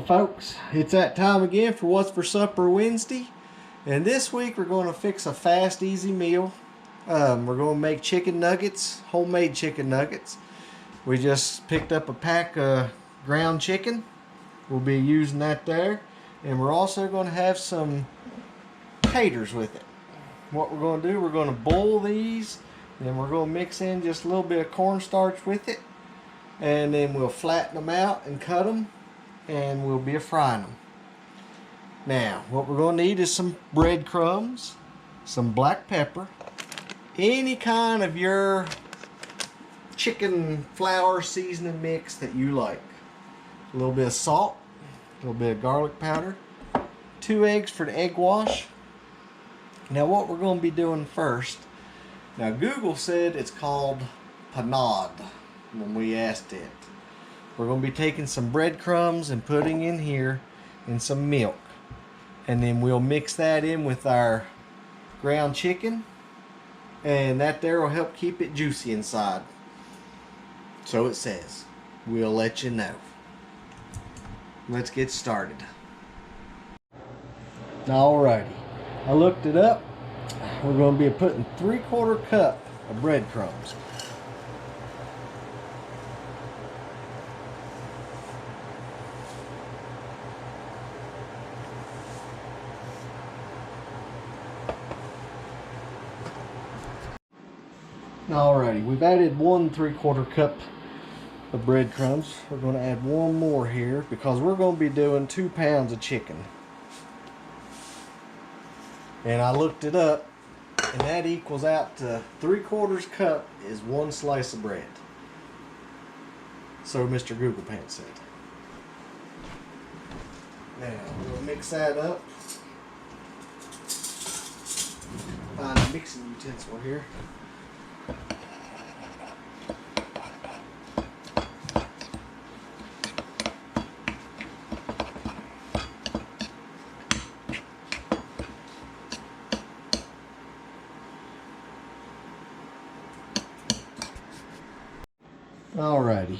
folks, it's that time again for What's for Supper Wednesday, and this week we're going to fix a fast, easy meal. We're going to make chicken nuggets, homemade chicken nuggets. We just picked up a pack of ground chicken. We'll be using that there, and we're also going to have some taters with it. What we're going to do, we're going to boil these, then we're going to mix in just a little bit of cornstarch with it, and then we'll flatten them out and cut them, and we'll be frying them. Now, what we're going to need is some breadcrumbs, some black pepper, any kind of your chicken flour seasoning mix that you like. A little bit of salt, a little bit of garlic powder, 2 eggs for the egg wash. Now what we're going to be doing first, now Google said it's called panade when we asked it. We're going to be taking some breadcrumbs and putting in here and some milk. And then we'll mix that in with our ground chicken. And that there will help keep it juicy inside. So it says. We'll let you know. Let's get started. Alrighty. I looked it up. We're going to be putting 3/4 cup of breadcrumbs. Alrighty, we've added 1 3/4 cup of breadcrumbs. We're going to add one more here because we're going to be doing 2 pounds of chicken. And I looked it up, and that equals out to 3/4 cup is 1 slice of bread. So Mr. Google Pants said. Now we'll mix that up. Find a mixing utensil here. Alrighty,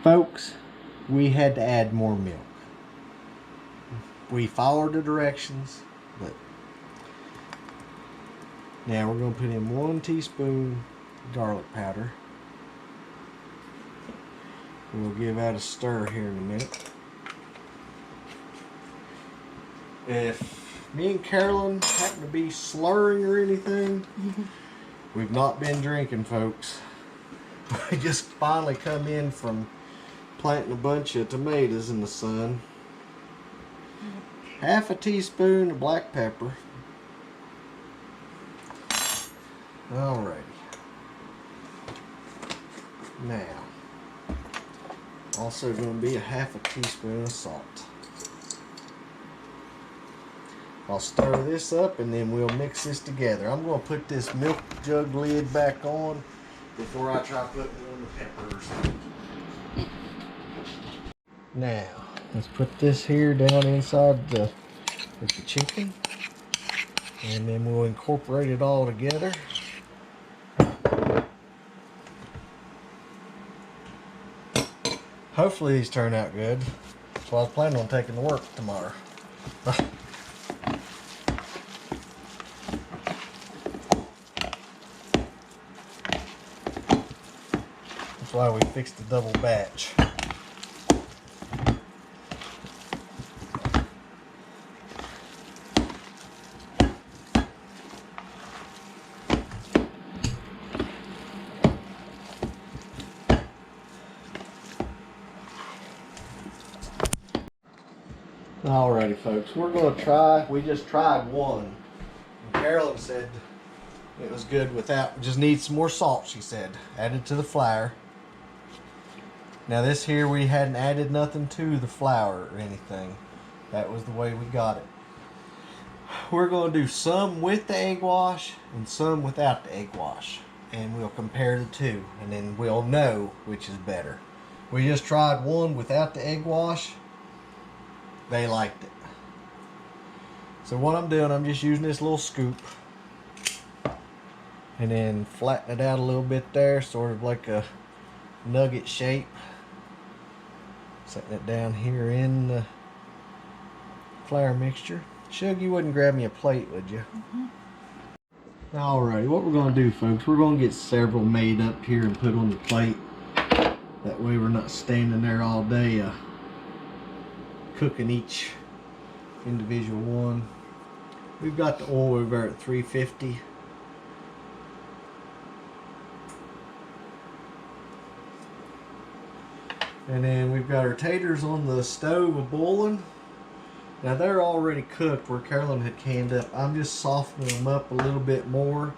folks, we had to add more milk. We followed the directions, but now we're going to put in 1 teaspoon garlic powder. We'll give that a stir here in a minute. If me and Carolyn happen to be slurring or anything, we've not been drinking, folks. We just finally come in from planting a bunch of tomatoes in the sun. 1/2 teaspoon of black pepper. Alrighty. Now, also going to be 1/2 teaspoon of salt. I'll stir this up and then we'll mix this together. I'm going to put this milk jug lid back on before I try putting on the peppers. Now, let's put this here down inside with the chicken, and then we'll incorporate it all together. Hopefully these turn out good. So I was planning on taking to work tomorrow. That's why we fixed the double batch. Alrighty, folks, we're going to try. We just tried one. And Carolyn said it was good without, just needs some more salt, she said. Added to the flour. Now this here, we hadn't added nothing to the flour or anything. That was the way we got it. We're going to do some with the egg wash and some without the egg wash. And we'll compare the two. And then we'll know which is better. We just tried one without the egg wash. They liked it. So what I'm doing, I'm just using this little scoop. And then flatten it out a little bit there. Sort of like a nugget shape. Setting it down here in the flour mixture. Shug, you wouldn't grab me a plate, would you? Alrighty, what we're going to do, folks, we're going to get several made up here and put on the plate. That way we're not standing there all day cooking each individual one. We've got the oil over at 350. And then we've got our taters on the stove boiling. Now they're already cooked where Carolyn had canned up. I'm just softening them up a little bit more.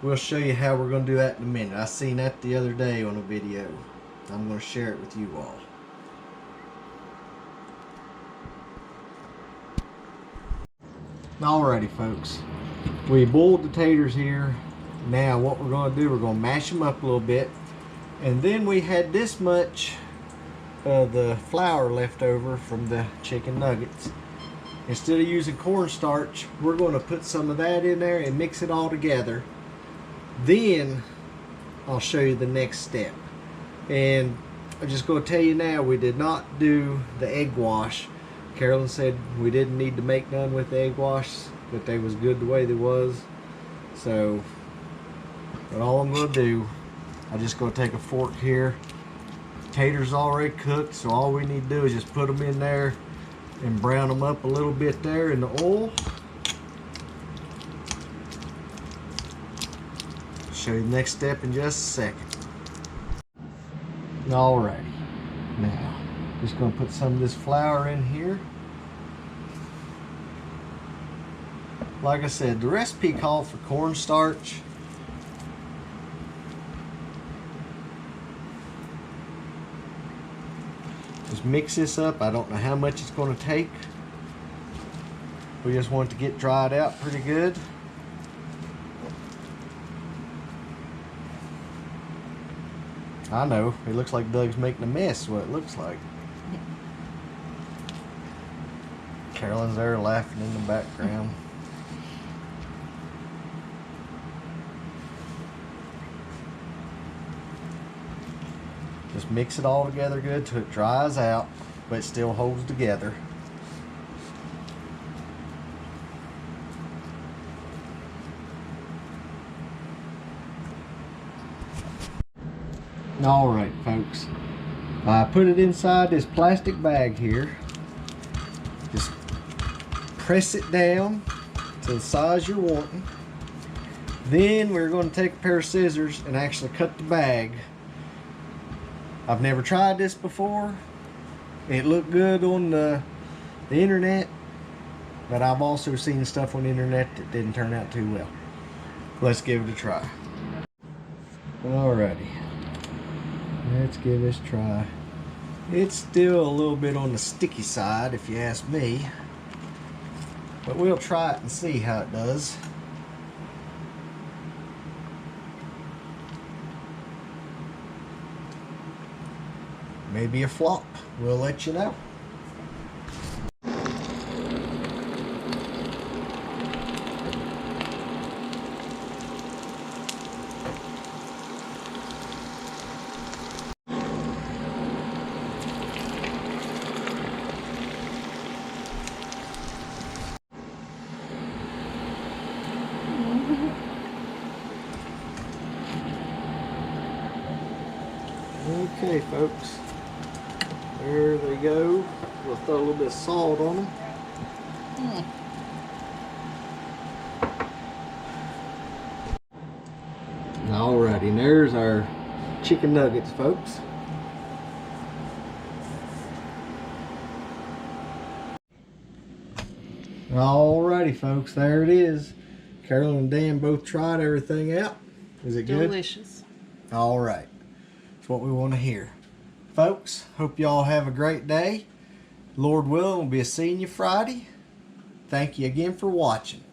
We'll show you how we're going to do that in a minute. I seen that the other day on a video. I'm going to share it with you all. Alrighty, folks. We boiled the taters here. Now what we're going to do, we're going to mash them up a little bit. And then we had this much the flour left over from the chicken nuggets. Instead of using cornstarch, we're going to put some of that in there and mix it all together. Then I'll show you the next step. And I'm just going to tell you now, we did not do the egg wash. Carolyn said we didn't need to make none with the egg wash, but they was good the way they was. So, but all I'm going to do, I'm just going to take a fork here. Taters already cooked, so all we need to do is just put them in there and brown them up a little bit there in the oil. Show you the next step in just a second. Alrighty, now just going to put some of this flour in here. Like I said, the recipe called for cornstarch. Just mix this up. I don't know how much it's going to take. We just want it to get dried out pretty good. I know, it looks like Doug's making a mess, what it looks like. Carolyn's there laughing in the background. Just mix it all together good till it dries out, but it still holds together. Alright, folks. I put it inside this plastic bag here. Just press it down to the size you're wanting. Then we're going to take a pair of scissors and actually cut the bag. I've never tried this before. It looked good on the internet, but I've also seen stuff on the internet that didn't turn out too well. Let's give it a try. Alrighty. Let's give this a try. It's still a little bit on the sticky side if you ask me, but we'll try it and see how it does. Maybe a flop. We'll let you know. Okay, folks. There they go. We'll throw a little bit of salt on them. Alrighty, and there's our chicken nuggets, folks. Alrighty, folks, there it is. Carolyn and Dan both tried everything out. Is it good? Delicious. Alright. That's what we want to hear. Folks, hope y'all have a great day. Lord willing, we'll be seeing you Friday. Thank you again for watching.